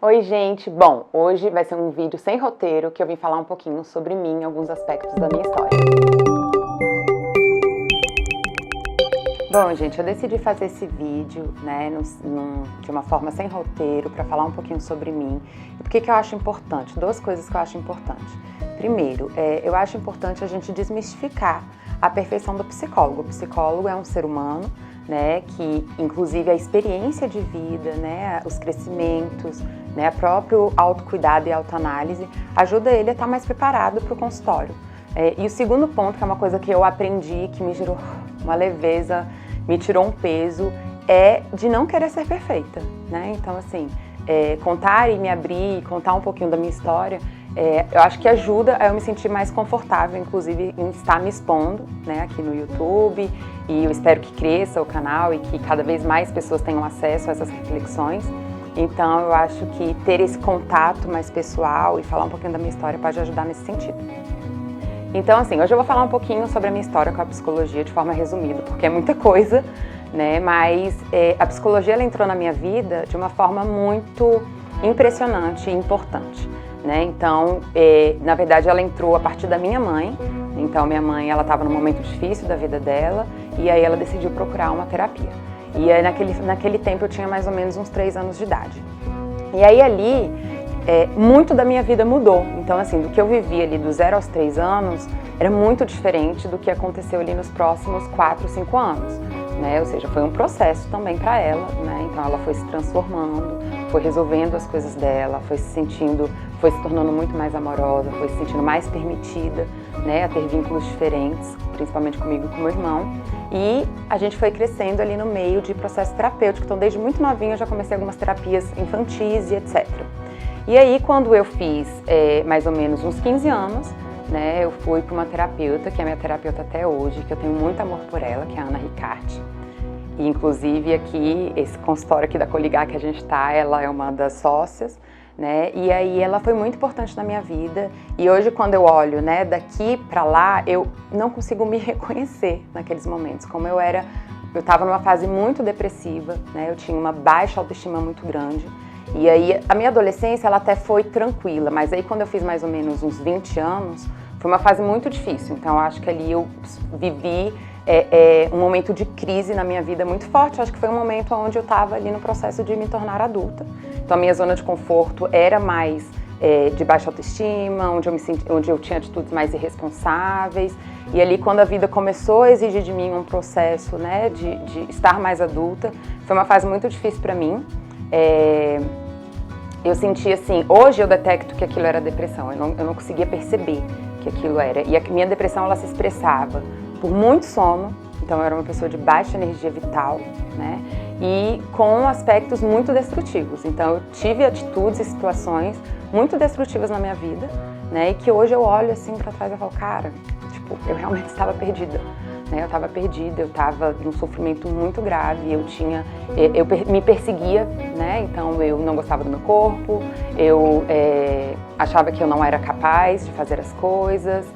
Oi, gente! Bom, hoje vai ser um vídeo sem roteiro que eu vim falar um pouquinho sobre mim, alguns aspectos da minha história. Bom, gente, eu decidi fazer esse vídeo, né, de uma forma sem roteiro, para falar um pouquinho sobre mim. E por que eu acho importante? Duas coisas que eu acho importante. Primeiro, eu acho importante a gente desmistificar a perfeição do psicólogo. O psicólogo é um ser humano, né, que inclusive a experiência de vida, né, os crescimentos, né, o próprio autocuidado e autoanálise ajuda ele a estar mais preparado para o consultório. E o segundo ponto, que é uma coisa que eu aprendi, que me gerou uma leveza, me tirou um peso, é de não querer ser perfeita, né? Então, assim, contar e me abrir, contar um pouquinho da minha história, eu acho que ajuda a eu me sentir mais confortável, inclusive, em estar me expondo, né, aqui no YouTube, e eu espero que cresça o canal e que cada vez mais pessoas tenham acesso a essas reflexões. Então, eu acho que ter esse contato mais pessoal e falar um pouquinho da minha história pode ajudar nesse sentido. Então, assim, hoje eu vou falar um pouquinho sobre a minha história com a psicologia de forma resumida, porque é muita coisa, né? Mas a psicologia ela entrou na minha vida de uma forma muito impressionante e importante, né? Então, na verdade, ela entrou a partir da minha mãe. Então, minha mãe, ela estava num momento difícil da vida dela e aí ela decidiu procurar uma terapia. E aí, naquele tempo eu tinha mais ou menos uns 3 anos de idade. E aí ali muito da minha vida mudou. Então, assim, do que eu vivi ali dos 0 aos 3 anos, era muito diferente do que aconteceu ali nos próximos 4, 5 anos, né? Ou seja, foi um processo também para ela, né? Então, ela foi se transformando, foi resolvendo as coisas dela, foi se tornando muito mais amorosa, foi se sentindo mais permitida, né? A ter vínculos diferentes, principalmente comigo e com meu irmão. E a gente foi crescendo ali no meio de processo terapêutico. Então, desde muito novinha, eu já comecei algumas terapias infantis e etc. E aí, quando eu fiz mais ou menos uns 15 anos, né, eu fui para uma terapeuta, que é minha terapeuta até hoje, que eu tenho muito amor por ela, que é a Ana Ricarte. E, inclusive, aqui, esse consultório aqui da Coligar que a gente tá, ela é uma das sócias, né, e aí ela foi muito importante na minha vida. E hoje, quando eu olho, né, daqui para lá, eu não consigo me reconhecer naqueles momentos, como eu estava numa fase muito depressiva, né, eu tinha uma baixa autoestima muito grande. E aí, a minha adolescência, ela até foi tranquila, mas aí quando eu fiz mais ou menos uns 20 anos, foi uma fase muito difícil. Então, eu acho que ali eu vivi um momento de crise na minha vida muito forte. Eu acho que foi um momento onde eu estava ali no processo de me tornar adulta. Então, a minha zona de conforto era mais de baixa autoestima, onde eu tinha atitudes mais irresponsáveis. E ali, quando a vida começou a exigir de mim um processo, né, de estar mais adulta, foi uma fase muito difícil para mim. Eu senti assim, hoje eu detecto que aquilo era depressão, eu não conseguia perceber que aquilo era. E a minha depressão, ela se expressava por muito sono, então eu era uma pessoa de baixa energia vital, né? E com aspectos muito destrutivos. Então eu tive atitudes e situações muito destrutivas na minha vida, né? E que hoje eu olho assim pra trás e falo, cara, tipo, eu realmente estava perdida. Eu estava perdida, eu estava num sofrimento muito grave, eu me perseguia, né? Então eu não gostava do meu corpo, eu achava que eu não era capaz de fazer as coisas,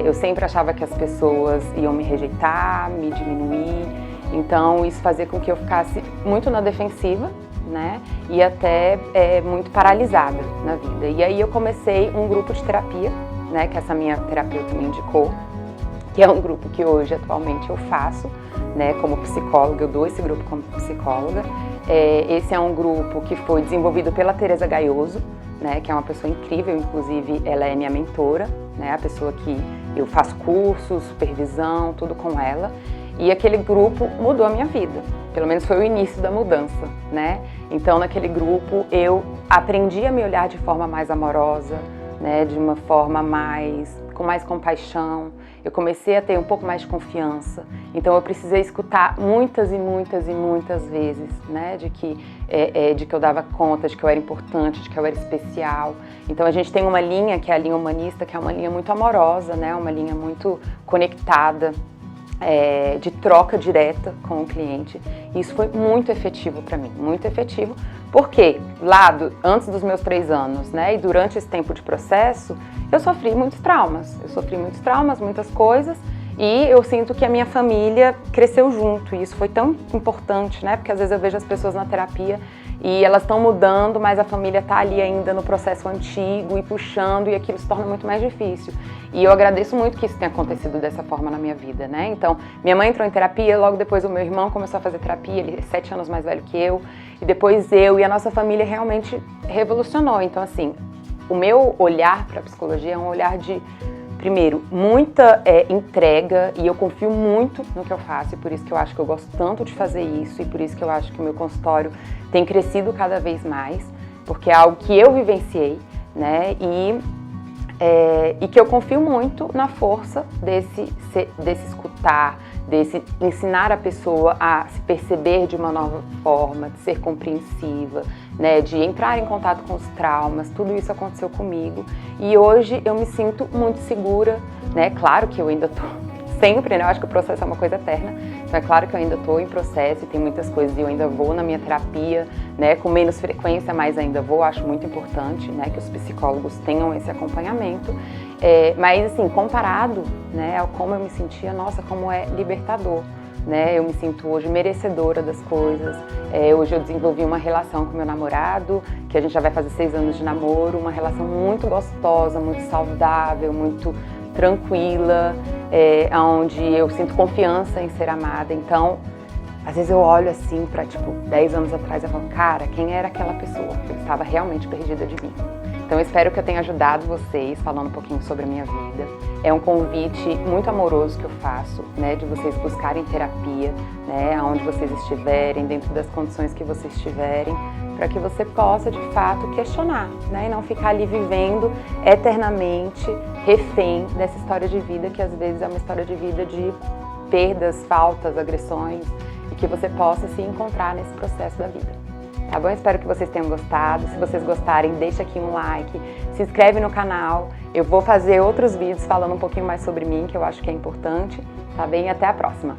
eu sempre achava que as pessoas iam me rejeitar, me diminuir, então isso fazia com que eu ficasse muito na defensiva, né? E até muito paralisada na vida. E aí eu comecei um grupo de terapia, né? Que essa minha terapeuta me indicou, que é um grupo que hoje, atualmente, eu faço, né, como psicóloga, eu dou esse grupo como psicóloga. Esse é um grupo que foi desenvolvido pela Teresa Gaioso, né, que é uma pessoa incrível, inclusive ela é minha mentora, né, a pessoa que eu faço cursos, supervisão, tudo com ela. E aquele grupo mudou a minha vida, pelo menos foi o início da mudança, né. Então, naquele grupo, eu aprendi a me olhar de forma mais amorosa, né, de uma forma com mais compaixão. Eu comecei a ter um pouco mais de confiança. Então eu precisei escutar muitas e muitas e muitas vezes, né, de que eu dava conta, de que eu era importante, de que eu era especial. Então a gente tem uma linha, que é a linha humanista, que é uma linha muito amorosa, né, uma linha muito conectada, de troca direta com o cliente. E isso foi muito efetivo para mim, muito efetivo, porque antes dos meus 3 anos, né, e durante esse tempo de processo, eu sofri muitos traumas, muitas coisas, e eu sinto que a minha família cresceu junto, e isso foi tão importante, né, porque às vezes eu vejo as pessoas na terapia e elas estão mudando, mas a família está ali ainda no processo antigo e puxando, e aquilo se torna muito mais difícil. E eu agradeço muito que isso tenha acontecido dessa forma na minha vida, né? Então, minha mãe entrou em terapia, logo depois o meu irmão começou a fazer terapia, ele é 7 anos mais velho que eu, e depois eu, e a nossa família realmente revolucionou. Então, assim, o meu olhar para a psicologia é um olhar de, primeiro, muita entrega, e eu confio muito no que eu faço, e por isso que eu acho que eu gosto tanto de fazer isso, e por isso que eu acho que o meu consultório tem crescido cada vez mais, porque é algo que eu vivenciei, né, e que eu confio muito na força desse escutar, desse ensinar a pessoa a se perceber de uma nova forma, de ser compreensiva, né, de entrar em contato com os traumas. Tudo isso aconteceu comigo e hoje eu me sinto muito segura, né? Claro que eu ainda tô sempre, né? Eu acho que o processo é uma coisa eterna, então é claro que eu ainda tô em processo e tem muitas coisas e eu ainda vou na minha terapia, né, com menos frequência, mas ainda vou. Acho muito importante, né, que os psicólogos tenham esse acompanhamento, mas assim, comparado, né, ao como eu me sentia, nossa, como é libertador, né? Eu me sinto hoje merecedora das coisas. Hoje eu desenvolvi uma relação com meu namorado, que a gente já vai fazer 6 anos de namoro, uma relação muito gostosa, muito saudável, muito tranquila, onde eu sinto confiança em ser amada. Então, às vezes eu olho assim para, tipo, 10 anos atrás e falo, cara, quem era aquela pessoa? Eu estava realmente perdida de mim. Então eu espero que eu tenha ajudado vocês falando um pouquinho sobre a minha vida. É um convite muito amoroso que eu faço, né, de vocês buscarem terapia, né, aonde vocês estiverem, dentro das condições que vocês estiverem, para que você possa de fato questionar, né, e não ficar ali vivendo eternamente refém dessa história de vida, que às vezes é uma história de vida de perdas, faltas, agressões, e que você possa se encontrar nesse processo da vida. Tá bom? Espero que vocês tenham gostado. Se vocês gostarem, deixa aqui um like, se inscreve no canal. Eu vou fazer outros vídeos falando um pouquinho mais sobre mim, que eu acho que é importante. Tá bem? Até a próxima!